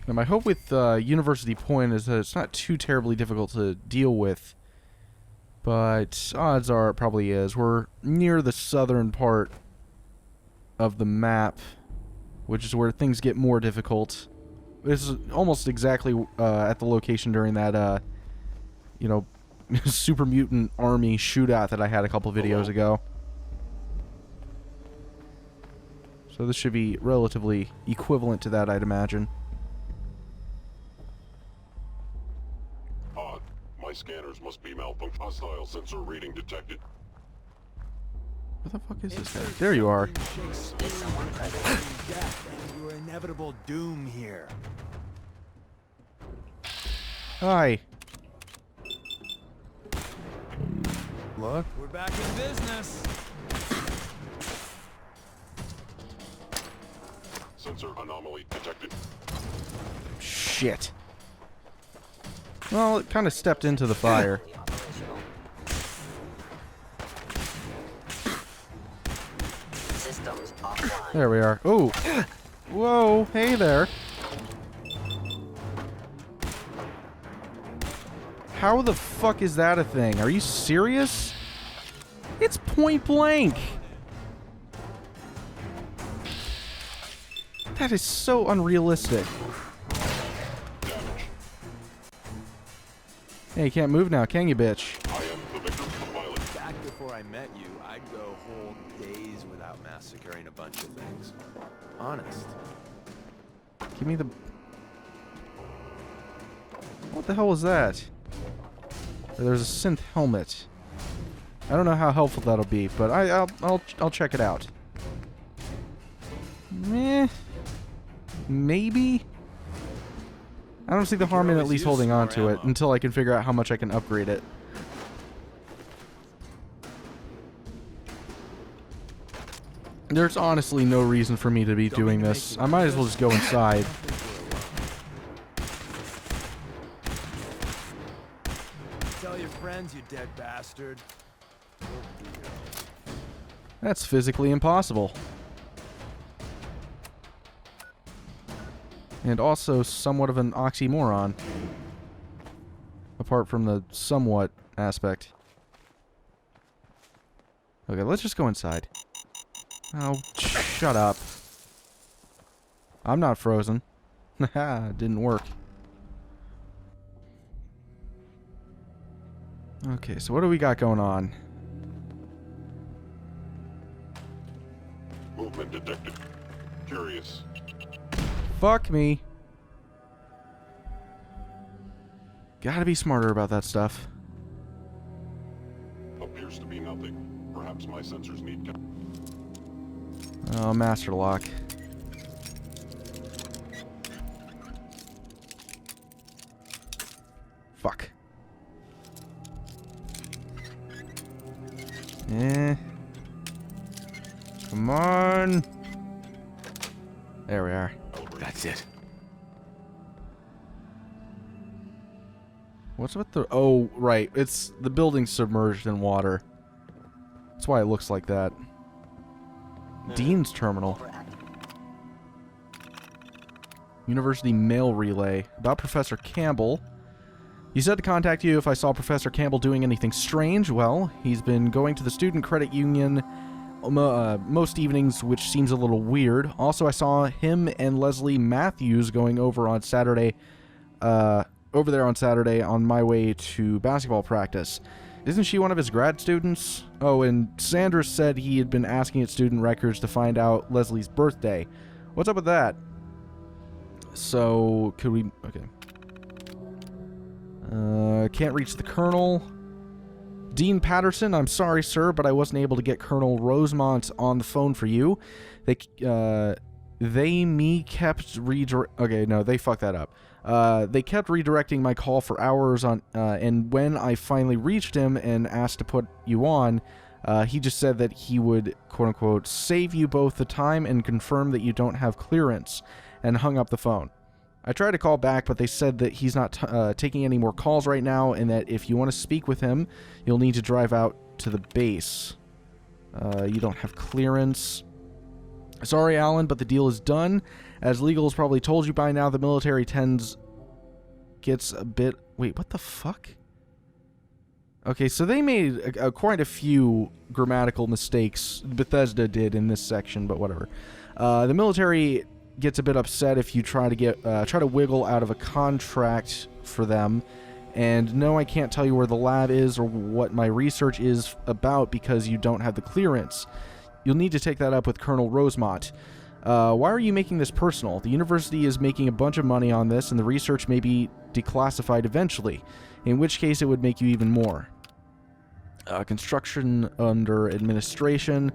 Now, my hope with University Point is that it's not too terribly difficult to deal with. But odds are it probably is. We're near the southern part of the map, which is where things get more difficult. This is almost exactly at the location during that, you know, super mutant army shootout that I had a couple videos ago. So this should be relatively equivalent to that, I'd imagine. Odd. My scanners must be malfunctioning. Hostile sensor reading detected. What the fuck is this guy? There you are. Your inevitable doom here. Hi. Look, we're back in business. Sensor anomaly detected. Shit. Well, it kind of stepped into the fire. There we are. Oh! Whoa, hey there. How the fuck is that a thing? Are you serious? It's point blank! That is so unrealistic. Hey, you can't move now, can you, bitch? I am the victim of violence. Back before I met you, I'd go whole days without massacring a bunch of things. Honest. Give me the... What the hell was that? There's a synth helmet. I don't know how helpful that'll be, but I'll check it out. Meh. Maybe? I don't see the harm in at least holding on to it until I can figure out how much I can upgrade it. There's honestly no reason for me to be doing this. I might as well just go inside. Tell your friends, you dead bastard. That's physically impossible. And also somewhat of an oxymoron. Apart from the somewhat aspect. Okay, let's just go inside. Oh, shut up. I'm not frozen. Haha, it didn't work. Okay, so what do we got going on? Movement detected. Curious. Fuck me. Gotta be smarter about that stuff. Appears to be nothing. Perhaps my sensors need... Oh, master lock. Fuck. Eh. Come on. There we are. That's it. What's with the... Oh, right. It's... The building's submerged in water. That's why it looks like that. Dean's terminal. University mail relay. About Professor Campbell. He said to contact you if I saw Professor Campbell doing anything strange. Well, he's been going to the Student Credit Union most evenings, which seems a little weird. Also, I saw him and Leslie Matthews going over on Saturday, over there on Saturday on my way to basketball practice. Isn't she one of his grad students? Oh, and Sanders said he had been asking at student records to find out Leslie's birthday. What's up with that? So, could we... Okay. Can't reach the Colonel. Dean Patterson, I'm sorry, sir, but I wasn't able to get Colonel Rosemont on the phone for you. They kept redirecting my call for hours on, and when I finally reached him and asked to put you on, he just said that he would, quote-unquote, save you both the time and confirm that you don't have clearance, and hung up the phone. I tried to call back, but they said that he's not taking any more calls right now, and that if you want to speak with him, you'll need to drive out to the base. You don't have clearance. Sorry, Alan, but the deal is done. As legal has probably told you by now, the military gets a bit... Wait, what the fuck? Okay, so they made quite a few grammatical mistakes. Bethesda did in this section, but whatever. The military gets a bit upset if you try to wiggle out of a contract for them. And no, I can't tell you where the lab is or what my research is about because you don't have the clearance. You'll need to take that up with Colonel Rosemont. Why are you making this personal? The university is making a bunch of money on this, and the research may be declassified eventually, in which case it would make you even more. Construction under administration.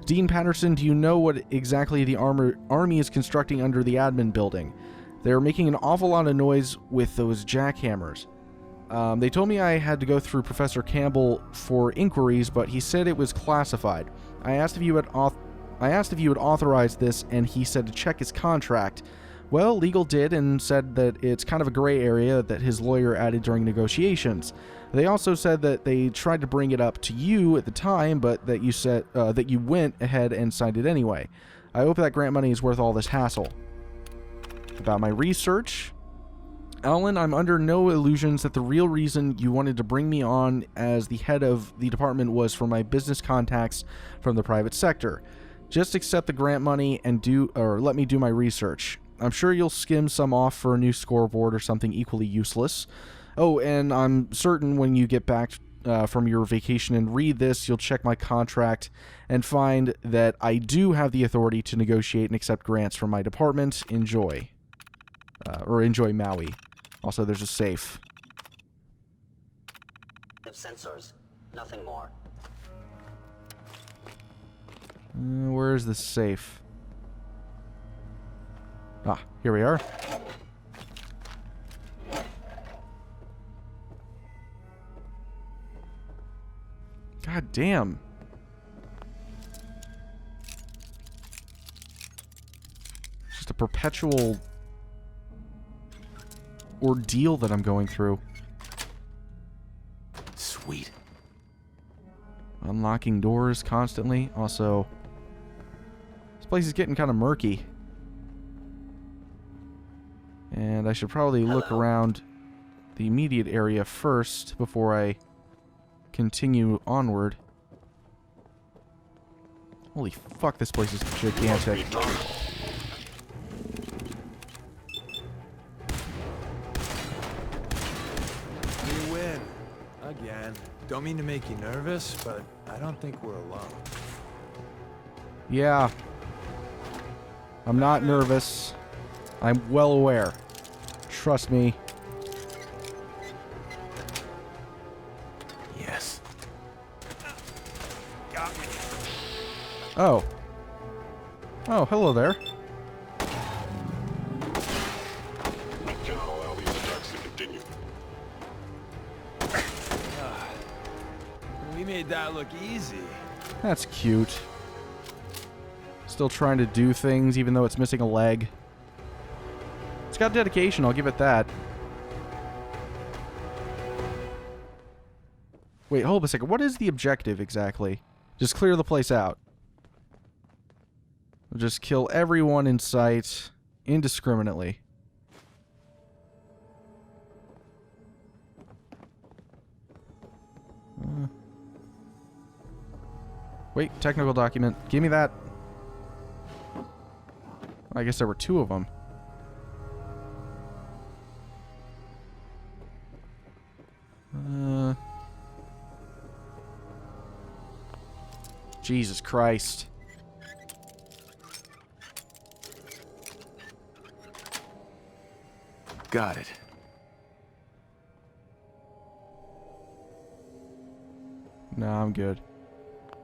Dean Patterson, do you know what exactly the army is constructing under the admin building? They're making an awful lot of noise with those jackhammers. They told me I had to go through Professor Campbell for inquiries, but he said it was classified. I asked if you had authorized this, and he said to check his contract. Well, legal did and said that it's kind of a gray area that his lawyer added during negotiations. They also said that they tried to bring it up to you at the time, but that you said that you went ahead and signed it anyway. I hope that grant money is worth all this hassle. About my research, Alan, I'm under no illusions that the real reason you wanted to bring me on as the head of the department was for my business contacts from the private sector. Just accept the grant money and let me do my research. I'm sure you'll skim some off for a new scoreboard or something equally useless. Oh, and I'm certain when you get back from your vacation and read this, you'll check my contract and find that I do have the authority to negotiate and accept grants from my department. Enjoy. Enjoy Maui. Also, there's a safe. Sensors, nothing more. Where is the safe? Ah, here we are. God damn. It's just a perpetual ordeal that I'm going through. Sweet. Unlocking doors constantly. Also, this place is getting kind of murky. And I should probably look around the immediate area first before I continue onward. Holy fuck, this place is gigantic. We win. Again. Don't mean to make you nervous, but I don't think we're alone. Yeah. I'm not nervous. I'm well aware. Trust me. Yes. Got me. Oh. Oh, hello there. We cannot allow these attacks to continue. We made that look easy. That's cute. Still trying to do things even though it's missing a leg. It's got dedication, I'll give it that. Wait, hold a second. What is the objective exactly? Just clear the place out. We'll just kill everyone in sight indiscriminately. Wait, technical document. Give me that. I guess there were two of them. Jesus Christ. Got it. No, I'm good.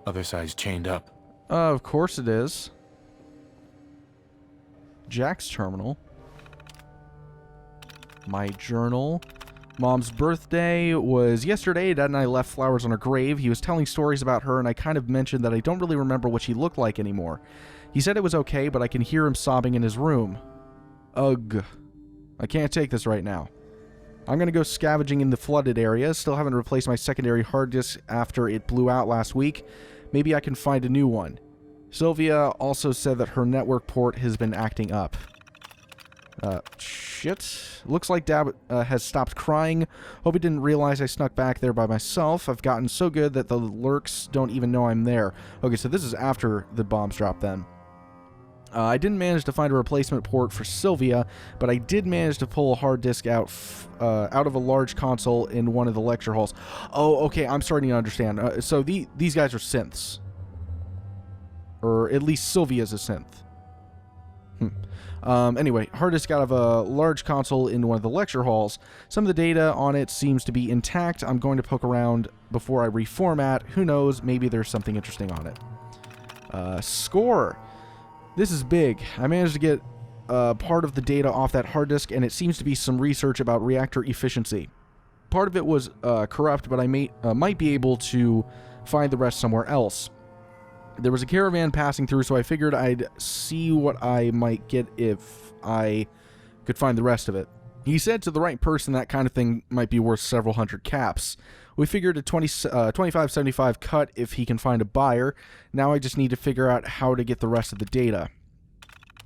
Other side's chained up. Of course it is. Jack's terminal. My journal. Mom's birthday was yesterday. Dad and I left flowers on her grave. He was telling stories about her, and I kind of mentioned that I don't really remember what she looked like anymore. He said it was okay, but I can hear him sobbing in his room. Ugh. I can't take this right now. I'm going to go scavenging in the flooded area. Still haven't replaced my secondary hard disk after it blew out last week. Maybe I can find a new one. Sylvia also said that her network port has been acting up. Shit. Looks like Dad has stopped crying. Hope he didn't realize I snuck back there by myself. I've gotten so good that the lurks don't even know I'm there. Okay, so this is after the bombs dropped then. I didn't manage to find a replacement port for Sylvia, but I did manage to pull a hard disk out of a large console in one of the lecture halls. Oh, okay, I'm starting to understand. So these guys are synths. Or at least Sylvia's a synth. Anyway, hard disk out of a large console in one of the lecture halls. Some of the data on it seems to be intact. I'm going to poke around before I reformat. Who knows, maybe there's something interesting on it. Score! This is big. I managed to get part of the data off that hard disk, and it seems to be some research about reactor efficiency. Part of it was corrupt, but I might be able to find the rest somewhere else. There was a caravan passing through, so I figured I'd see what I might get if I could find the rest of it. He said to the right person that kind of thing might be worth several hundred caps. We figured a 25.75 cut if he can find a buyer. Now I just need to figure out how to get the rest of the data.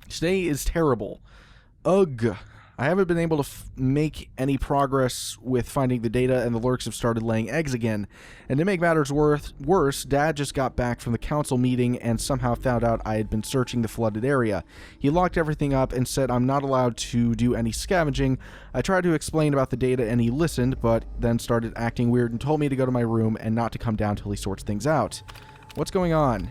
Today is terrible. Ugh. I haven't been able to make any progress with finding the data, and the lurks have started laying eggs again. And to make matters worse, Dad just got back from the council meeting and somehow found out I had been searching the flooded area. He locked everything up and said I'm not allowed to do any scavenging. I tried to explain about the data and he listened, but then started acting weird and told me to go to my room and not to come down till he sorts things out. What's going on?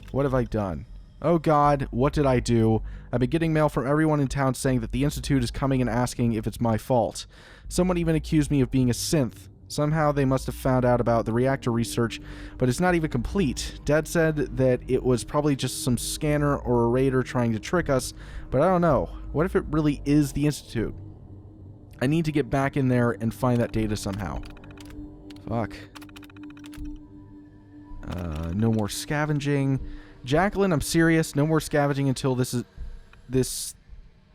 What have I done? Oh God, what did I do? I've been getting mail from everyone in town saying that the Institute is coming and asking if it's my fault. Someone even accused me of being a synth. Somehow they must have found out about the reactor research, but it's not even complete. Dad said that it was probably just some scanner or a raider trying to trick us, but I don't know. What if it really is the Institute? I need to get back in there and find that data somehow. Fuck. No more scavenging. Jacqueline, I'm serious. No more scavenging until this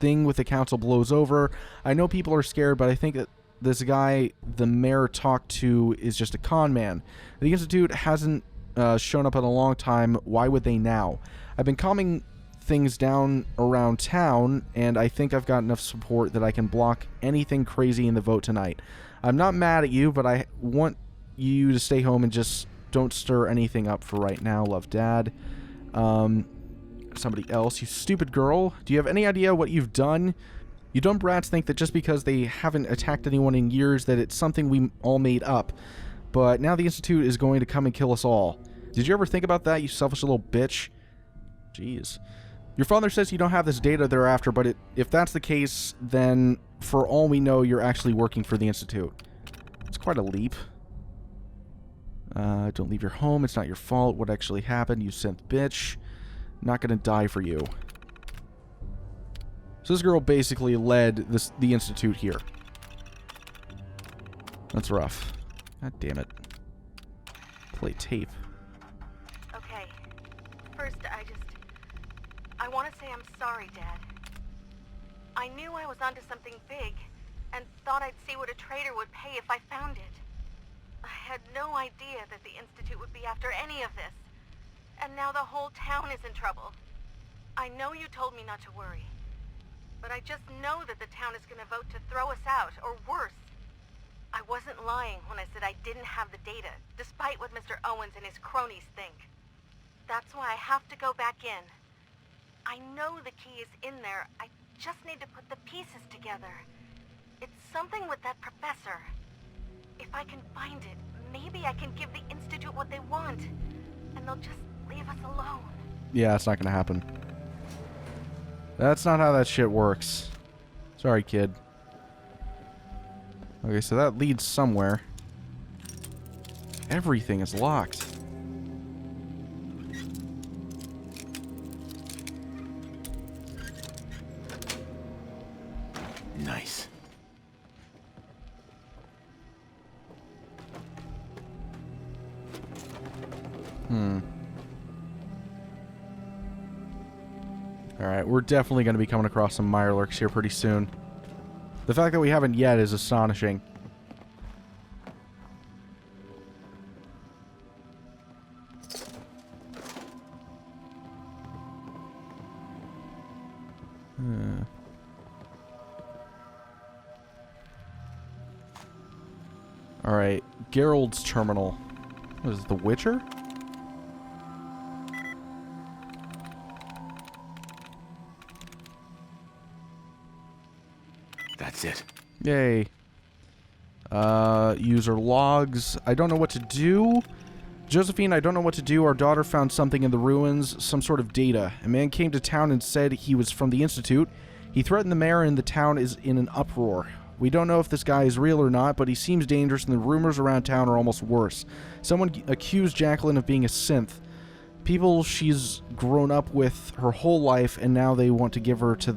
thing with the council blows over. I know people are scared, but I think that this guy the mayor talked to is just a con man. The Institute hasn't shown up in a long time. Why would they now? I've been calming things down around town, and I think I've got enough support that I can block anything crazy in the vote tonight. I'm not mad at you, but I want you to stay home and just don't stir anything up for right now. Love, Dad. Somebody else. You stupid girl. Do you have any idea what you've done? You dumb brats think that just because they haven't attacked anyone in years that it's something we all made up. But now the Institute is going to come and kill us all. Did you ever think about that, you selfish little bitch? Jeez. Your father says you don't have this data they're after, but if that's the case, then for all we know, you're actually working for the Institute. It's quite a leap. Don't leave your home. It's not your fault. What actually happened, you synth bitch. Not gonna die for you. So this girl basically led the Institute here. That's rough. God damn it. Play tape. Okay. First, I want to say I'm sorry, Dad. I knew I was onto something big, and thought I'd see what a traitor would pay if I found it. I had no idea that the Institute would be after any of this. And now the whole town is in trouble. I know you told me not to worry. But I just know that the town is going to vote to throw us out, or worse. I wasn't lying when I said I didn't have the data, despite what Mr. Owens and his cronies think. That's why I have to go back in. I know the key is in there. I just need to put the pieces together. It's something with that professor. If I can find it, maybe I can give the Institute what they want, and they'll just leave us alone. Yeah, it's not gonna happen. That's not how that shit works. Sorry, kid. Okay, so that leads somewhere. Everything is locked. Nice. Alright, we're definitely going to be coming across some Mirelurks here pretty soon. The fact that we haven't yet is astonishing. Alright, Geralt's terminal. What is it, The Witcher? That's it. Yay. User logs. I don't know what to do. Josephine, I don't know what to do. Our daughter found something in the ruins, some sort of data. A man came to town and said he was from the Institute. He threatened the mayor and the town is in an uproar. We don't know if this guy is real or not, but he seems dangerous and the rumors around town are almost worse. Someone accused Jacqueline of being a synth. People she's grown up with her whole life, and now they want to give her to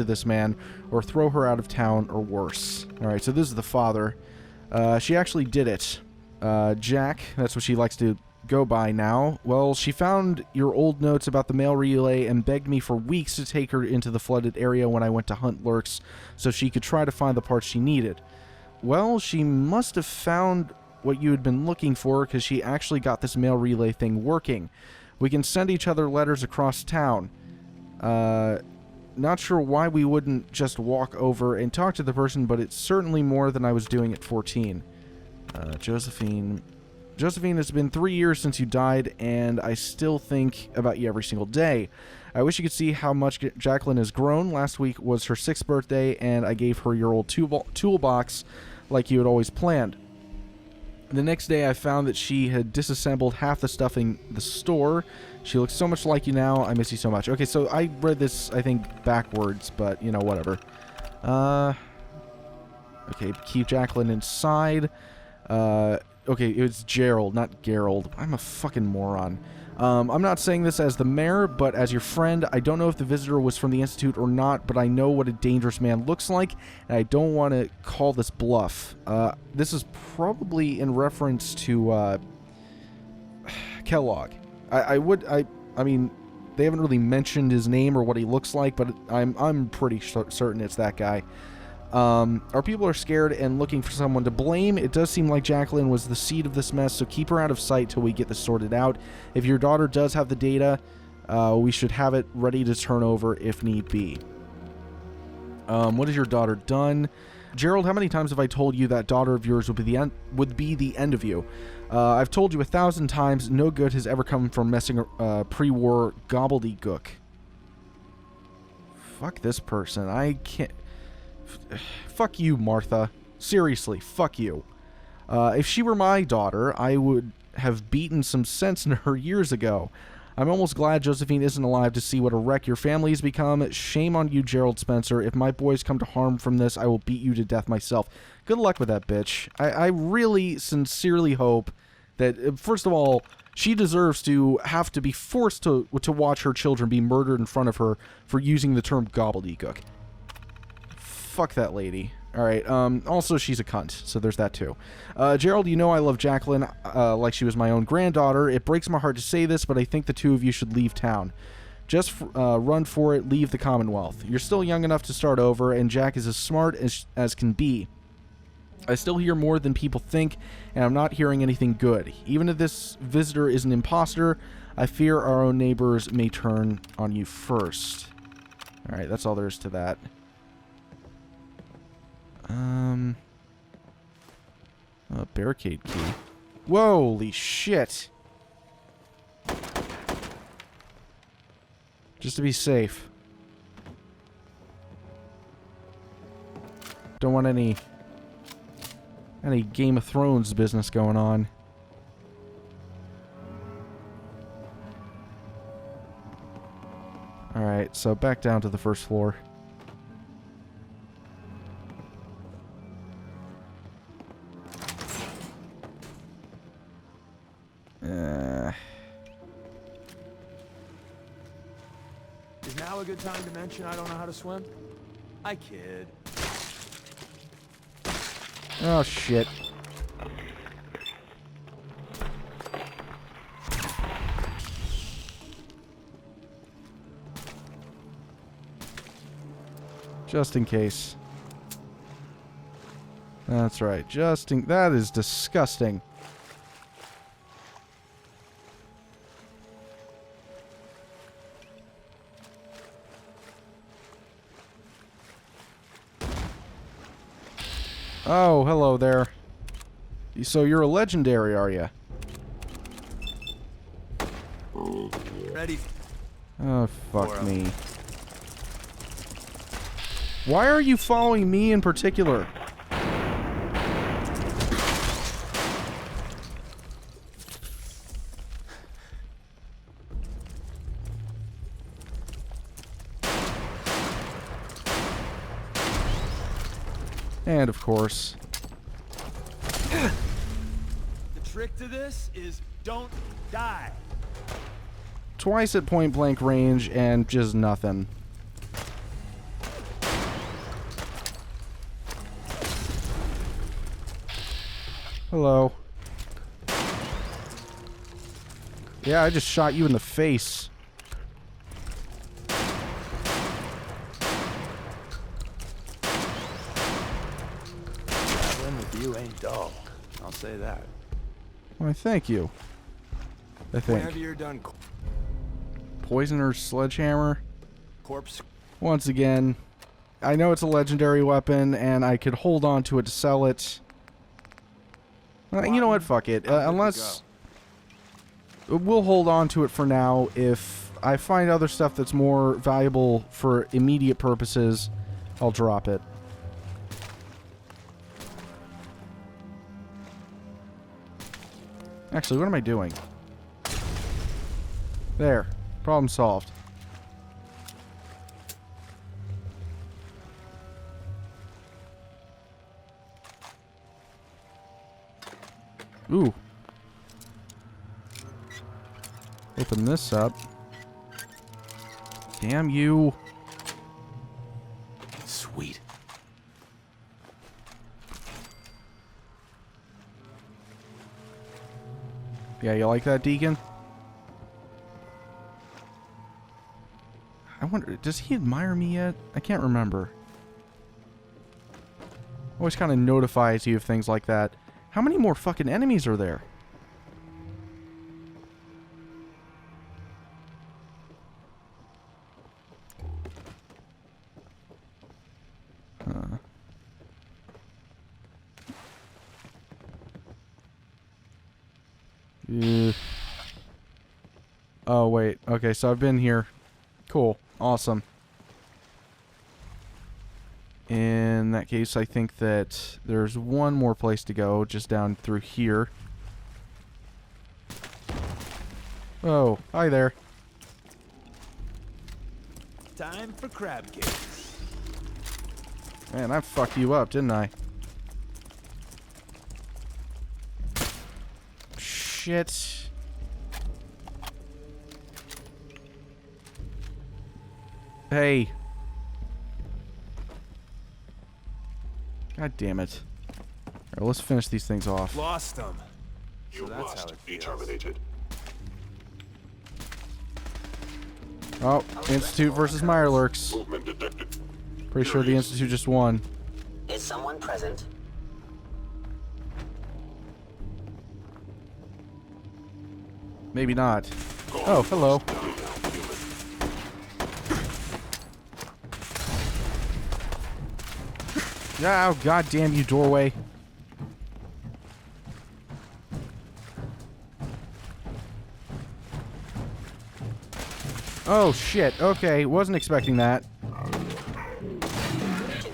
this man, or throw her out of town, or worse. All right, so this is the father. She actually did it. Jack, that's what she likes to go by now. Well, she found your old notes about the mail relay and begged me for weeks to take her into the flooded area when I went to hunt lurks, so she could try to find the parts she needed. Well, she must have found what you had been looking for, because she actually got this mail relay thing working. We can send each other letters across town. Not sure why we wouldn't just walk over and talk to the person, but it's certainly more than I was doing at 14. Josephine, it's been 3 years since you died, and I still think about you every single day. I wish you could see how much Jacqueline has grown. Last week was her 6th birthday, and I gave her your old toolbox like you had always planned. The next day, I found that she had disassembled half the stuff in the store. She looks so much like you now. I miss you so much. Okay, so I read this, I think, backwards, but, you know, whatever. Okay, keep Jacqueline inside. Okay, it's Gerald, not Gerald. I'm a fucking moron. I'm not saying this as the mayor, but as your friend. I don't know if the visitor was from the Institute or not, but I know what a dangerous man looks like, and I don't want to call this bluff. This is probably in reference to, Kellogg. I mean, they haven't really mentioned his name or what he looks like, but I'm pretty certain it's that guy. Our people are scared and looking for someone to blame. It does seem like Jacqueline was the seed of this mess, so keep her out of sight till we get this sorted out. If your daughter does have the data, we should have it ready to turn over if need be. What has your daughter done? Gerald, how many times have I told you that daughter of yours would be the end of you? I've told you 1,000 times, no good has ever come from messing pre-war gobbledygook. Fuck this person. I can't... Fuck you, Martha. Seriously, fuck you. If she were my daughter, I would have beaten some sense in her years ago. I'm almost glad Josephine isn't alive to see what a wreck your family has become. Shame on you, Gerald Spencer. If my boys come to harm from this, I will beat you to death myself. Good luck with that bitch. I really sincerely hope that, first of all, she deserves to have to be forced to watch her children be murdered in front of her for using the term gobbledygook. Fuck that lady. Alright, also she's a cunt, so there's that too. Gerald, you know I love Jacqueline like she was my own granddaughter. It breaks my heart to say this, but I think the two of you should leave town. Just run for it, leave the Commonwealth. You're still young enough to start over, and Jack is as smart as can be. I still hear more than people think, and I'm not hearing anything good. Even if this visitor is an imposter, I fear our own neighbors may turn on you first. Alright, that's all there is to that. Barricade key. Holy shit. Just to be safe. Don't want any Game of Thrones business going on. Alright, so back down to the first floor. Is now a good time to mention I don't know how to swim? I kid. Oh, shit. Just in case. That's right. That is disgusting. Oh, hello there. So you're a legendary, are you? Ready? Oh, fuck me. Why are you following me in particular? And of course... The trick to this is don't die. Twice at point blank range and just nothing. Hello. Yeah, I just shot you in the face. Traveling with you ain't dull. I'll say that. Why, thank you. I think. Whenever you're done, Poisoner's sledgehammer. corpse. Once again, I know it's a legendary weapon, and I could hold on to it to sell it. You know what? Fuck it. Unless... We'll hold on to it for now. If I find other stuff that's more valuable for immediate purposes, I'll drop it. Actually, what am I doing? There. Problem solved. Ooh. Open this up. Damn you. Sweet. Yeah, you like that, Deacon? I wonder, does he admire me yet? I can't remember. Always kind of notifies you of things like that. How many more fucking enemies are there? Oh, wait. Okay, so I've been here. Cool. Awesome. In that case, I think that there's one more place to go, just down through here. Oh, hi there. Time for crab cakes. Man, I fucked you up, didn't I? Shit. Hey. God damn it. Alright, let's finish these things off. Lost them. You that's how must it be feels. terminated. Oh, Institute versus Mirelurks. Movement detected. Pretty sure the Institute just won. Is someone present? Maybe not. Oh, hello. Yeah, oh, god damn you, doorway. Oh shit, okay, wasn't expecting that. Is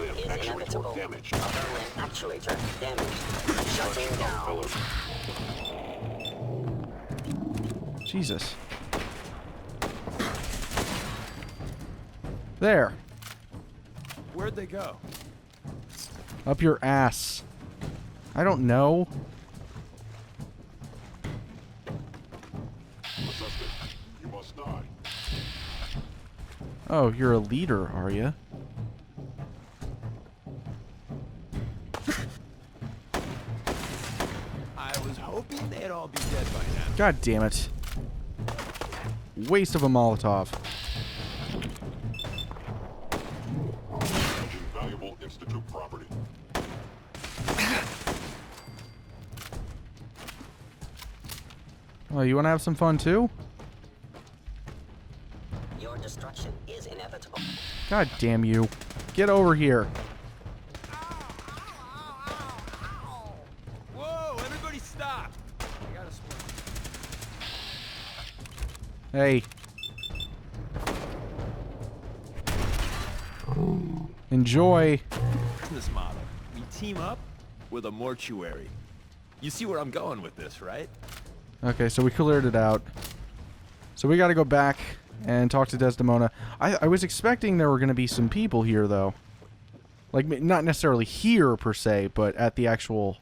inevitable. Damage. Other limb actuator damaged. Shutting down. Jesus. There. Where'd they go? Up your ass. I don't know. Suspect, you must die. Oh, you're a leader, are you? I was hoping they'd all be dead by now. God damn it. Waste of a Molotov. Valuable Institute property. Oh, you want to have some fun too? Your destruction is inevitable. God damn you. Get over here. Whoa, Hey. Enjoy. Business model. We team up with a mortuary. You see where I'm going with this, right? Okay, so we cleared it out. So we gotta go back and talk to Desdemona. I was expecting there were gonna be some people here, though. Like, not necessarily here, per se, but at the actual,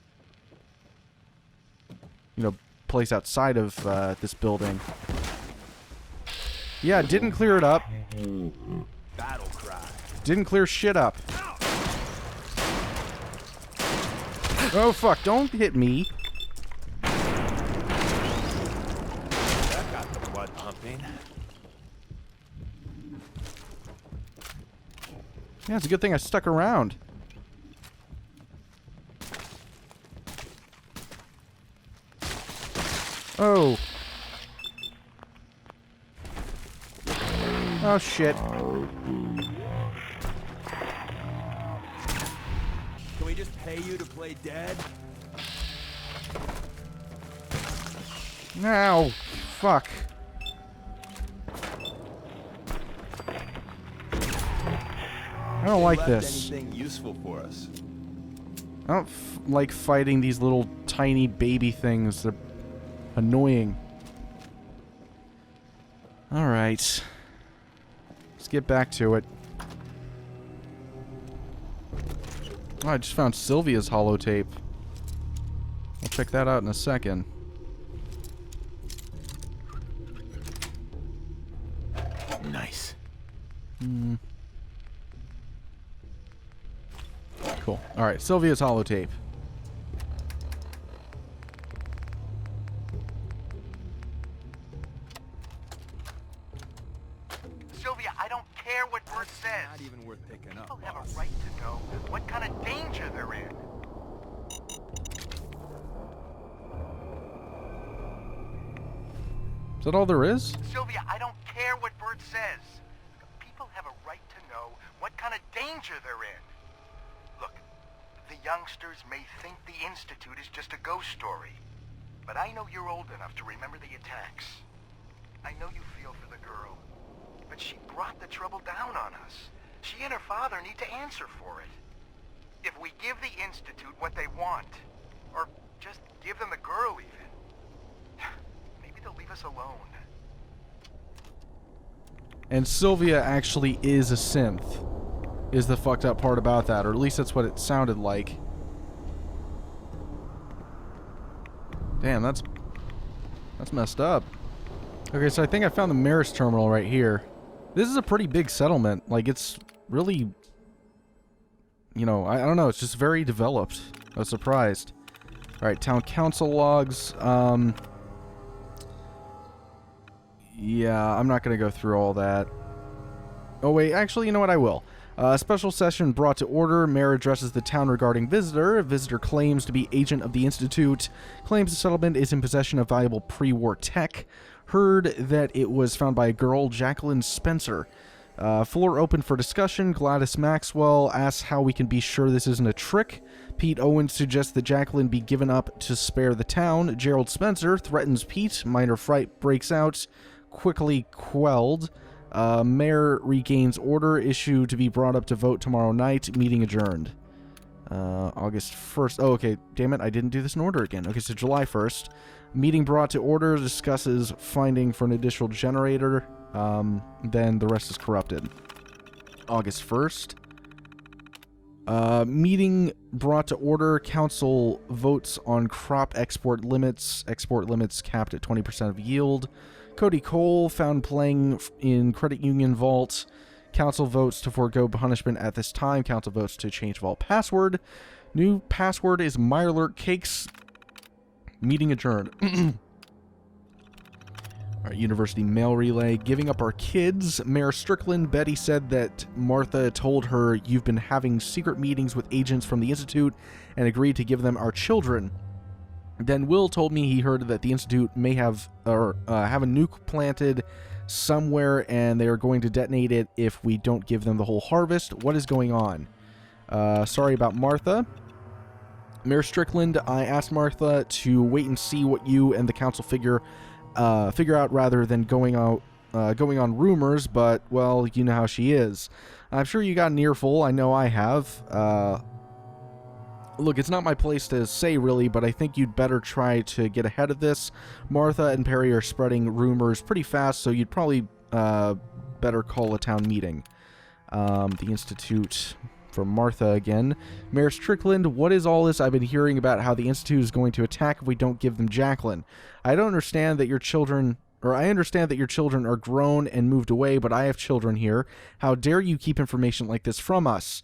you know, place outside of this building. Yeah, didn't clear it up. Battle cry. Didn't clear shit up. Oh, fuck, don't hit me. That got the blood pumping. Yeah, it's a good thing I stuck around. Oh. Oh, shit. Can we just pay you to play dead? Ow. Fuck. I don't like this. Anything useful for us? I don't like fighting these little tiny baby things. They're annoying. Alright. Let's get back to it. Oh, I just found Sylvia's holotape. I'll check that out in a second. Nice. Cool. Alright, Sylvia's holotape. Sylvia, I don't care what word says. Not even worth picking up. People have a right to know what kind of danger they're in. Is that all there is? Sylvia, I don't care what word says. People have a right to know what kind of danger they're in. Look, the youngsters may think the Institute is just a ghost story, but I know you're old enough to remember the attacks. I know you feel for the girl, but she brought the trouble down on us. She and her father need to answer for it. If we give the Institute what they want, or just give them the girl even, maybe they'll leave us alone. And Sylvia actually is a synth. Is the fucked up part about that, or at least that's what it sounded like. Damn, that's messed up. Okay, so I think I found the Maris terminal right here. This is a pretty big settlement. Like, it's really, you know, I don't know, it's just very developed. I was surprised. Alright, town council logs. Yeah, I'm not going to go through all that. Oh, wait, actually, you know what? I will. Special session brought to order. Mayor addresses the town regarding visitor. Visitor claims to be agent of the Institute. Claims the settlement is in possession of valuable pre-war tech. Heard that it was found by a girl, Jacqueline Spencer. Floor open for discussion. Gladys Maxwell asks how we can be sure this isn't a trick. Pete Owens suggests that Jacqueline be given up to spare the town. Gerald Spencer threatens Pete. Minor fright breaks out. Quickly quelled. Mayor regains order. Issue to be brought up to vote tomorrow night. Meeting adjourned. August 1st. Oh, okay. Damn it. I didn't do this in order again. Okay, so July 1st. Meeting brought to order. Discusses finding for an additional generator. Then the rest is corrupted. August 1st. Meeting brought to order. Council votes on crop export limits. Export limits capped at 20% of yield. Cody Cole found playing in credit union vault. Council votes to forego punishment at this time. Council votes to change vault password. New password is Mirelurk Cakes. Meeting adjourned. Alright, University Mail Relay. Giving up our kids. Mayor Strickland. Betty said that Martha told her you've been having secret meetings with agents from the Institute and agreed to give them our children. Then Will told me he heard that the Institute may have have a nuke planted somewhere and they are going to detonate it if we don't give them the whole harvest. What is going on? Sorry about Martha. Mayor Strickland, I asked Martha to wait and see what you and the council figure figure out rather than going on rumors, but, well, you know how she is. I'm sure you got an earful. I know I have. Look, it's not my place to say, really, but I think you'd better try to get ahead of this. Martha and Perry are spreading rumors pretty fast, so you'd probably better call a town meeting. The Institute... From Martha again. Mayor Strickland, what is all this I've been hearing about how the Institute is going to attack if we don't give them Jacqueline? I understand that your children are grown and moved away, but I have children here. How dare you keep information like this from us?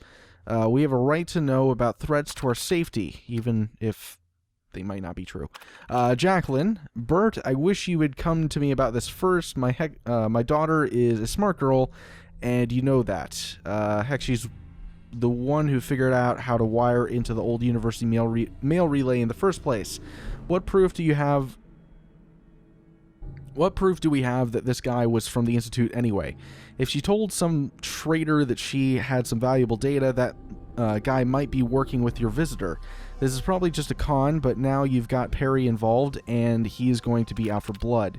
We have a right to know about threats to our safety, even if they might not be true. Jacqueline, Bert, I wish you would come to me about this first. My daughter is a smart girl, and you know that. Heck, she's the one who figured out how to wire into the old university mail relay in the first place. What proof do we have that this guy was from the Institute anyway? If she told some traitor that she had some valuable data, that guy might be working with your visitor. This is probably just a con, but now you've got Perry involved, and he's going to be out for blood.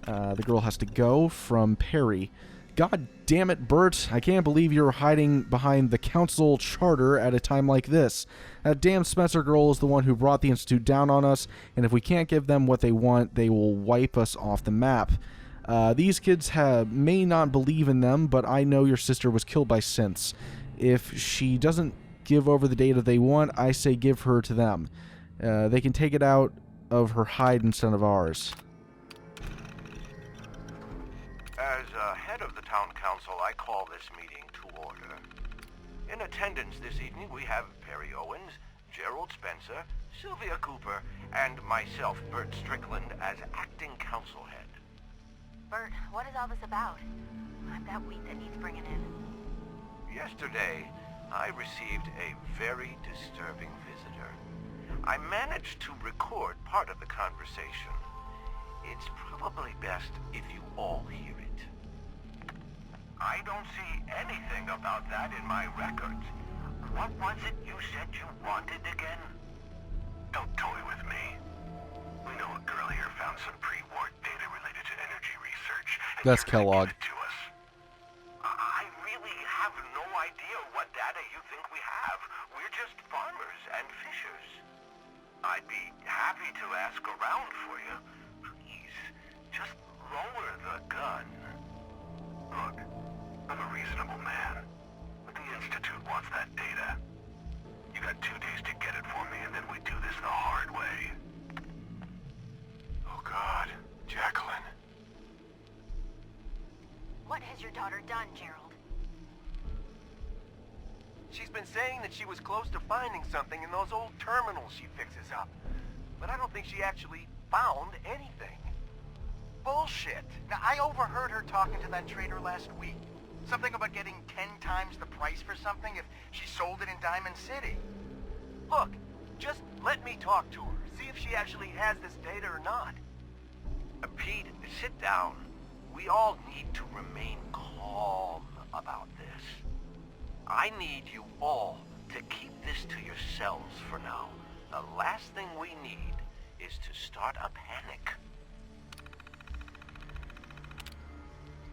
The girl has to go from Perry. God damn it, Bert. I can't believe you're hiding behind the council charter at a time like this. That damn Spencer girl is the one who brought the Institute down on us, and if we can't give them what they want, they will wipe us off the map. These kids may not believe in them, but I know your sister was killed by synths. If she doesn't give over the data they want, I say give her to them. They can take it out of her hide instead of ours. As head of the town council, I call this meeting to order. In attendance this evening, we have Perry Owens, Gerald Spencer, Sylvia Cooper, and myself, Bert Strickland, as acting council head. Bert, what is all this about? I'm that wheat that needs bringing in. Yesterday, I received a very disturbing visitor. I managed to record part of the conversation. It's probably best if you all hear it. I don't see anything about that in my records. What was it you said you wanted again? Don't toy with me. We know a girl here found some pre-war data related to energy research. That's Kellogg. To us. I really have no idea what data you think we have. We're just farmers and fishers. I'd be happy to ask around for you. Please, just lower the gun. Look, I'm a reasonable man, but the Institute wants that data. You got 2 days to get it for me, and then we do this the hard way. Oh God, Jacqueline. What has your daughter done, Gerald? She's been saying that she was close to finding something in those old terminals she fixes up. But I don't think she actually found anything. Bullshit. Now, I overheard her talking to that trader last week. Something about getting 10 times the price for something if she sold it in Diamond City. Look, just let me talk to her, see if she actually has this data or not. Pete, sit down. We all need to remain calm about this. I need you all to keep this to yourselves for now. The last thing we need is to start a panic.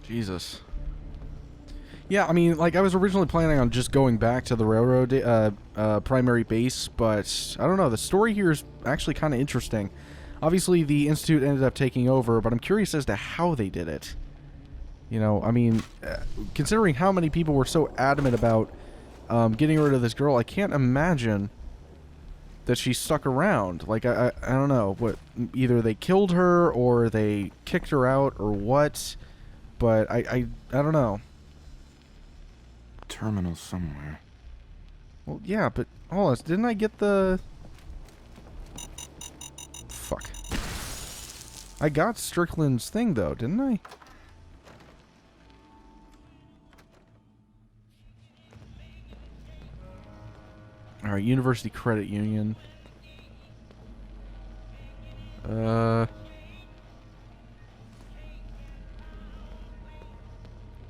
Jesus. Yeah, I mean, like, I was originally planning on just going back to the railroad primary base, but I don't know, the story here is actually kind of interesting. Obviously, the Institute ended up taking over, but I'm curious as to how they did it. You know, I mean, considering how many people were so adamant about getting rid of this girl, I can't imagine that she stuck around. Like, I don't know, what, either they killed her or they kicked her out or what, but I don't know. Terminal somewhere. Well, yeah, but hold on, didn't I get the... Fuck. I got Strickland's thing, though, didn't I? Alright, University Credit Union.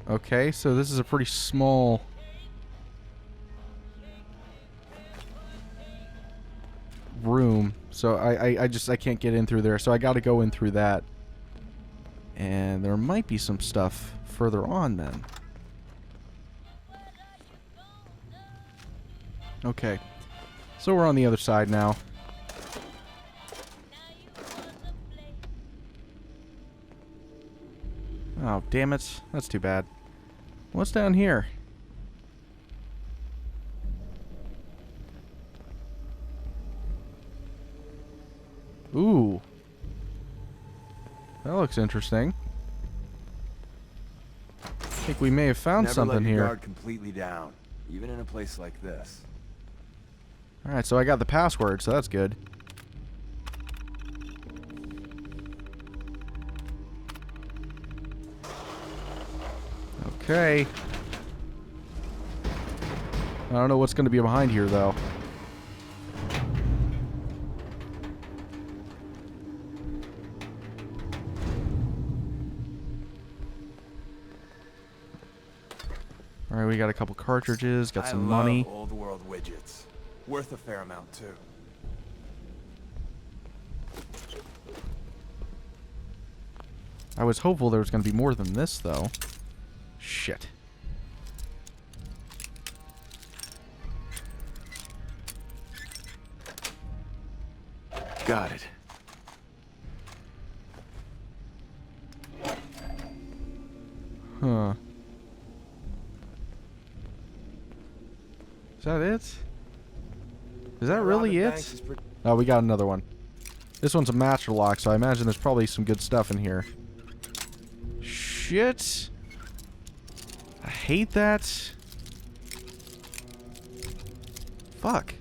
Okay, so this is a pretty small... room, so I can't get in through there, so I gotta go in through that. And there might be some stuff further on then. Okay. So we're on the other side now. Oh, damn it. That's too bad. What's down here? Ooh. That looks interesting. I think we may have found something Never let your here. guard completely down, even in a place like this. Alright, so I got the password, so that's good. Okay. I don't know what's going to be behind here, though. Alright, we got a couple cartridges, got some money. I love old world widgets. Worth a fair amount, too. I was hopeful there was going to be more than this, though. Shit. Got it. Huh. Is that it? Is that really it? Oh, we got another one. This one's a master lock, so I imagine there's probably some good stuff in here. Shit. I hate that. Fuck.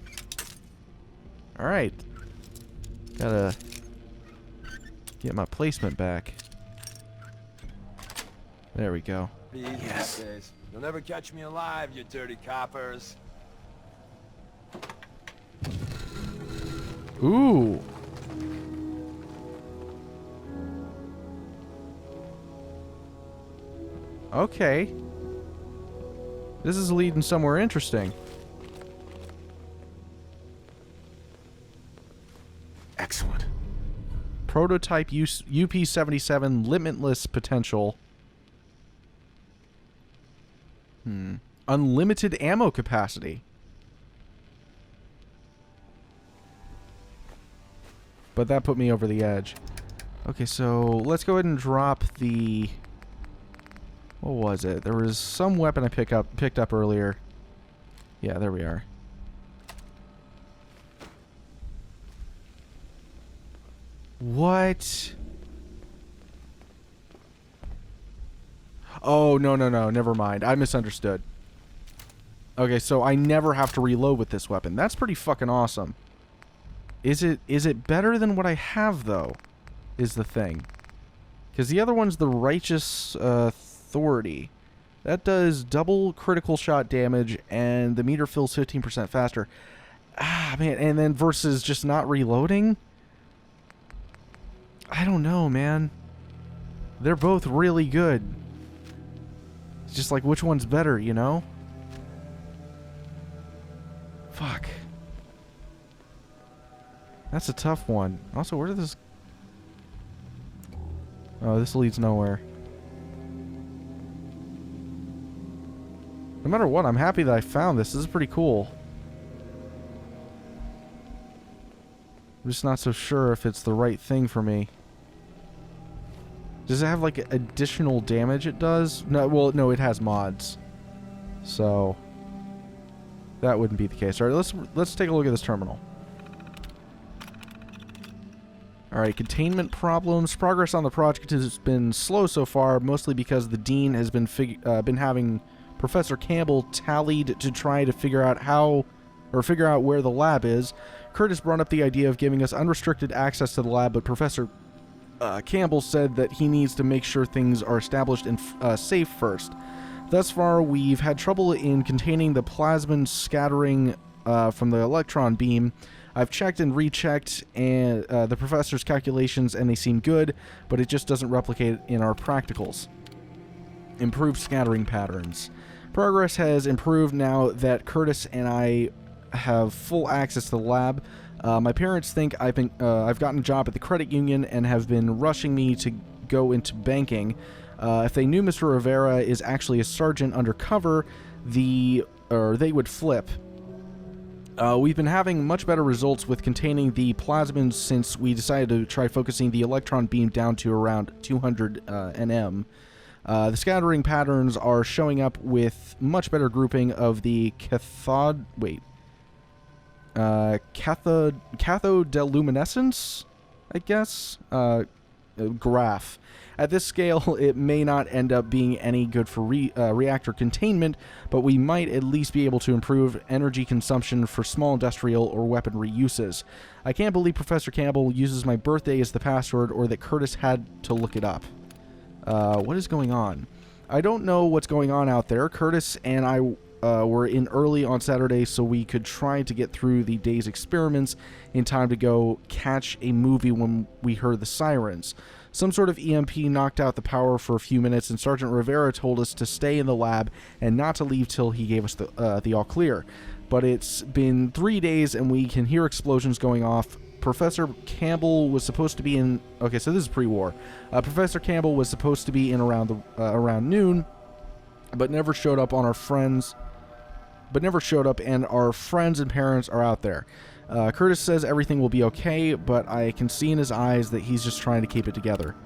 Alright. Gotta get my placement back. There we go. Yes. You'll never catch me alive, you dirty coppers. Ooh. Okay. This is leading somewhere interesting. Excellent. Prototype UP-77 Limitless potential. Unlimited ammo capacity. But that put me over the edge. Okay, so let's go ahead and drop the... What was it? There was some weapon I picked up earlier. Yeah, there we are. What? Oh, no, never mind. I misunderstood. Okay, so I never have to reload with this weapon. That's pretty fucking awesome. Is it better than what I have, though? Is the thing. Because the other one's the Righteous Authority. That does double critical shot damage, and the meter fills 15% faster. Ah, man, and then versus just not reloading? I don't know, man. They're both really good. It's just like, which one's better, you know? Fuck. That's a tough one. Also, where did this... Oh, this leads nowhere. No matter what, I'm happy that I found this. This is pretty cool. I'm just not so sure if it's the right thing for me. Does it have, like, additional damage it does? No, well, no, it has mods. So... that wouldn't be the case. Alright, let's take a look at this terminal. Alright, containment problems. Progress on the project has been slow so far, mostly because the Dean has been having Professor Campbell tallied to try to figure out where the lab is. Curtis brought up the idea of giving us unrestricted access to the lab, but Professor Campbell said that he needs to make sure things are established and safe first. Thus far, we've had trouble in containing the plasma scattering from the electron beam. I've checked and rechecked and the professor's calculations, and they seem good, but it just doesn't replicate in our practicals. Improved scattering patterns. Progress has improved now that Curtis and I have full access to the lab. My parents think I've gotten a job at the credit union and have been rushing me to go into banking. If they knew Mr. Rivera is actually a sergeant undercover, they would flip. We've been having much better results with containing the plasmids since we decided to try focusing the electron beam down to around 200 nm. The scattering patterns are showing up with much better grouping of the cathodoluminescence, I guess, graph. At this scale, it may not end up being any good for reactor containment, but we might at least be able to improve energy consumption for small industrial or weaponry uses. I can't believe Professor Campbell uses my birthday as the password, or that Curtis had to look it up. What is going on? I don't know what's going on out there. Curtis and I were in early on Saturday so we could try to get through the day's experiments in time to go catch a movie when we heard the sirens. Some sort of EMP knocked out the power for a few minutes, and Sergeant Rivera told us to stay in the lab and not to leave till he gave us the all clear. But it's been 3 days and we can hear explosions going off. Professor Campbell was supposed to be in... Okay, so this is pre-war. Professor Campbell was supposed to be in around noon, but never showed up and our friends and parents are out there. Curtis says everything will be okay, but I can see in his eyes that he's just trying to keep it together.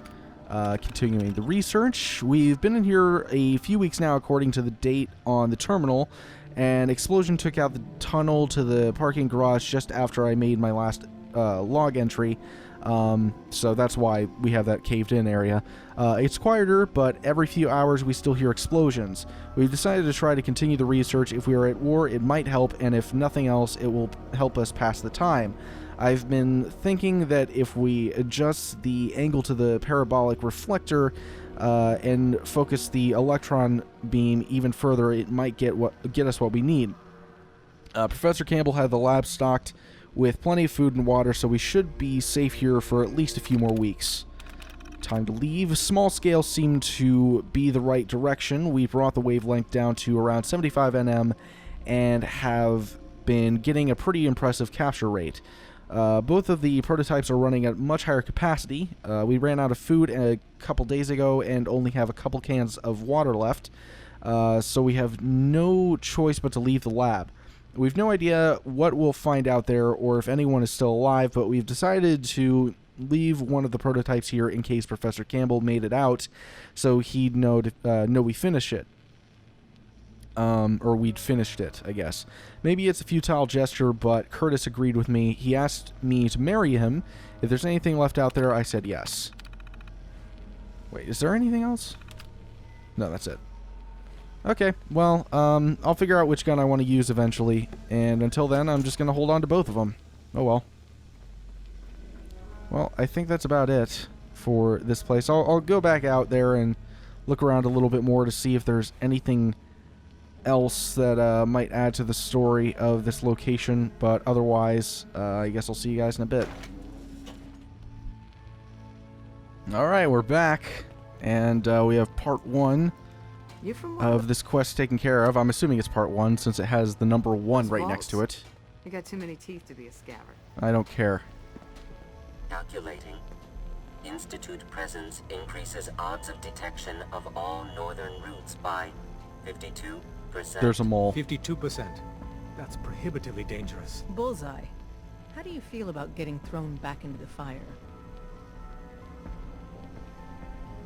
Continuing the research, we've been in here a few weeks now according to the date on the terminal. An explosion took out the tunnel to the parking garage just after I made my last log entry. So that's why we have that caved-in area. It's quieter, but every few hours we still hear explosions. We've decided to try to continue the research. If we are at war, it might help, and if nothing else, it will help us pass the time. I've been thinking that if we adjust the angle to the parabolic reflector and focus the electron beam even further, it might get us what we need. Professor Campbell had the lab stocked with plenty of food and water, so we should be safe here for at least a few more weeks. Time to leave. Small scale seemed to be the right direction. We brought the wavelength down to around 75 nm and have been getting a pretty impressive capture rate. Both of the prototypes are running at much higher capacity. We ran out of food a couple days ago and only have a couple cans of water left, so we have no choice but to leave the lab. We've no idea what we'll find out there or if anyone is still alive, but we've decided to leave one of the prototypes here in case Professor Campbell made it out, so he'd know we finish it. Or we'd finished it, I guess. Maybe it's a futile gesture, but Curtis agreed with me. He asked me to marry him. If there's anything left out there, I said yes. Wait, is there anything else? No, that's it. Okay, well, I'll figure out which gun I want to use eventually, and until then, I'm just going to hold on to both of them. Oh well. Well, I think that's about it for this place. I'll go back out there and look around a little bit more to see if there's anything else that might add to the story of this location, but otherwise, I guess I'll see you guys in a bit. Alright, we're back, and we have part 1 of this quest taken care of. I'm assuming it's part 1 since it has the number 1 right next to it. You got too many teeth to be a scammer. I don't care. Calculating. Institute presence increases odds of detection of all northern routes by 52%. There's a mole. 52%. That's prohibitively dangerous. Bullseye. How do you feel about getting thrown back into the fire?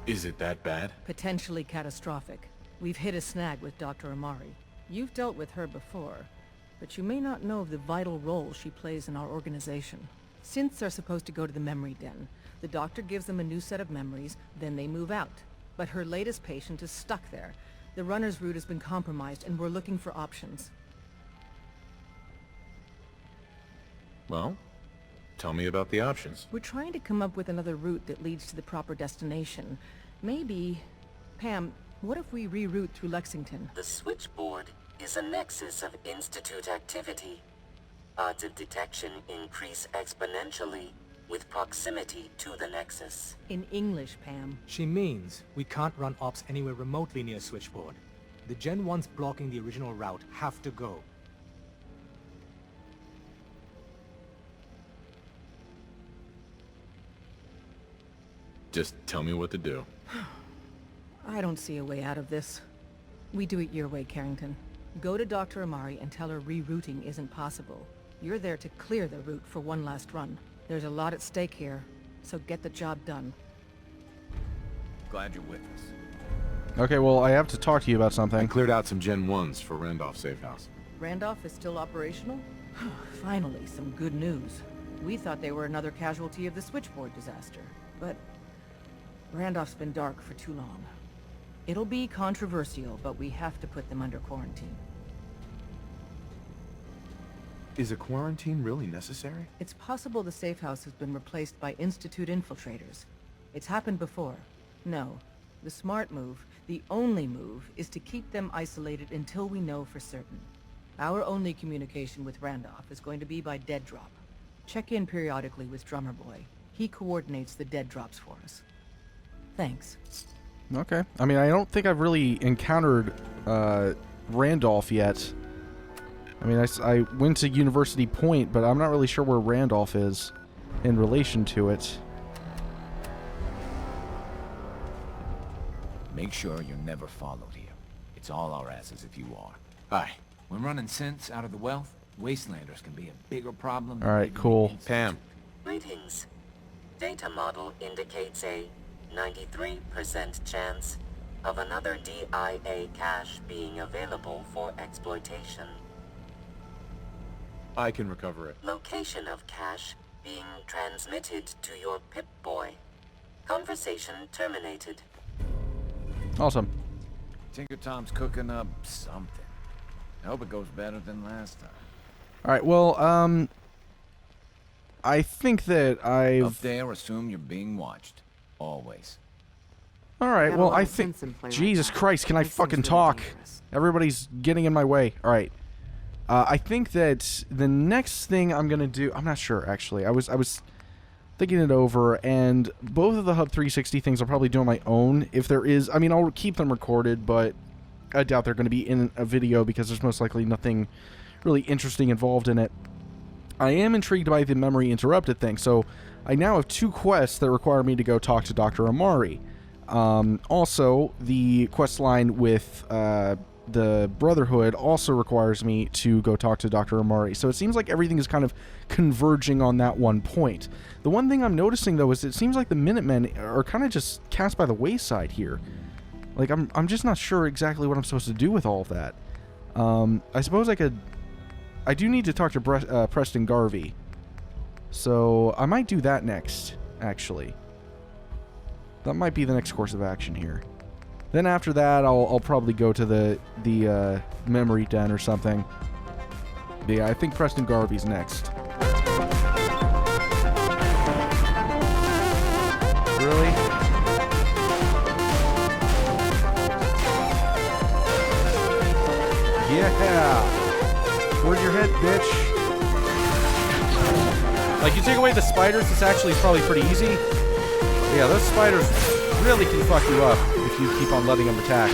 Is it that bad? Potentially catastrophic. We've hit a snag with Dr. Amari. You've dealt with her before, but you may not know of the vital role she plays in our organization. Synths are supposed to go to the memory den. The doctor gives them a new set of memories, then they move out. But her latest patient is stuck there. The runner's route has been compromised, and we're looking for options. Well, tell me about the options. We're trying to come up with another route that leads to the proper destination. Maybe... Pam, what if we reroute through Lexington? The switchboard is a nexus of Institute activity. Odds of detection increase exponentially with proximity to the nexus. In English, Pam. She means we can't run ops anywhere remotely near Switchboard. The Gen 1s blocking the original route have to go. Just tell me what to do. I don't see a way out of this. We do it your way, Carrington. Go to Dr. Amari and tell her rerouting isn't possible. You're there to clear the route for one last run. There's a lot at stake here, so get the job done. Glad you're with us. Okay, well, I have to talk to you about I something. cleared out some Gen 1s for Randolph's safe house. Randolph is still operational? Finally, some good news. We thought they were another casualty of the switchboard disaster, but Randolph's been dark for too long. It'll be controversial, but we have to put them under quarantine. Is a quarantine really necessary? It's possible the safe house has been replaced by Institute infiltrators. It's happened before. No. The smart move, the only move, is to keep them isolated until we know for certain. Our only communication with Randolph is going to be by dead drop. Check in periodically with Drummer Boy. He coordinates the dead drops for us. Thanks. Okay. I mean, I don't think I've really encountered Randolph yet. I mean, I went to University Point, but I'm not really sure where Randolph is in relation to it. Make sure you're never followed here. It's all our asses if you are. Hi. When running synths out of the wealth, Wastelanders can be a bigger problem. All right, cool. Pam. Greetings. Data model indicates a 93% chance of another DIA cache being available for exploitation. I can recover it. Location of cache being transmitted to your Pipboy. Conversation terminated. Awesome. Tinker Tom's cooking up something. I hope it goes better than last time. All right, well, I think that Up there, assume you're being watched. Always. All right, well, I think... Jesus Christ, can I fucking talk? Everybody's getting in my way. All right. I think that the next thing I'm going to do... I'm not sure, actually. I was thinking it over, and both of the Hub 360 things I'll probably do on my own. If there is... I mean, I'll keep them recorded, but I doubt they're going to be in a video because there's most likely nothing really interesting involved in it. I am intrigued by the memory interrupted thing, so I now have 2 quests that require me to go talk to Dr. Amari. Also, the quest line with the Brotherhood also requires me to go talk to Dr. Amari. So it seems like everything is kind of converging on that one point. The one thing I'm noticing, though, is it seems like the Minutemen are kind of just cast by the wayside here. Like, I'm just not sure exactly what I'm supposed to do with all of that. I suppose I could... I do need to talk to Preston Garvey. So I might do that next, actually. That might be the next course of action here. Then after that, I'll probably go to the memory den or something. But yeah, I think Preston Garvey's next. Really? Yeah! Where's your head, bitch? Like, you take away the spiders, this actually is probably pretty easy. But yeah, those spiders really can fuck you up if you keep on letting them attack.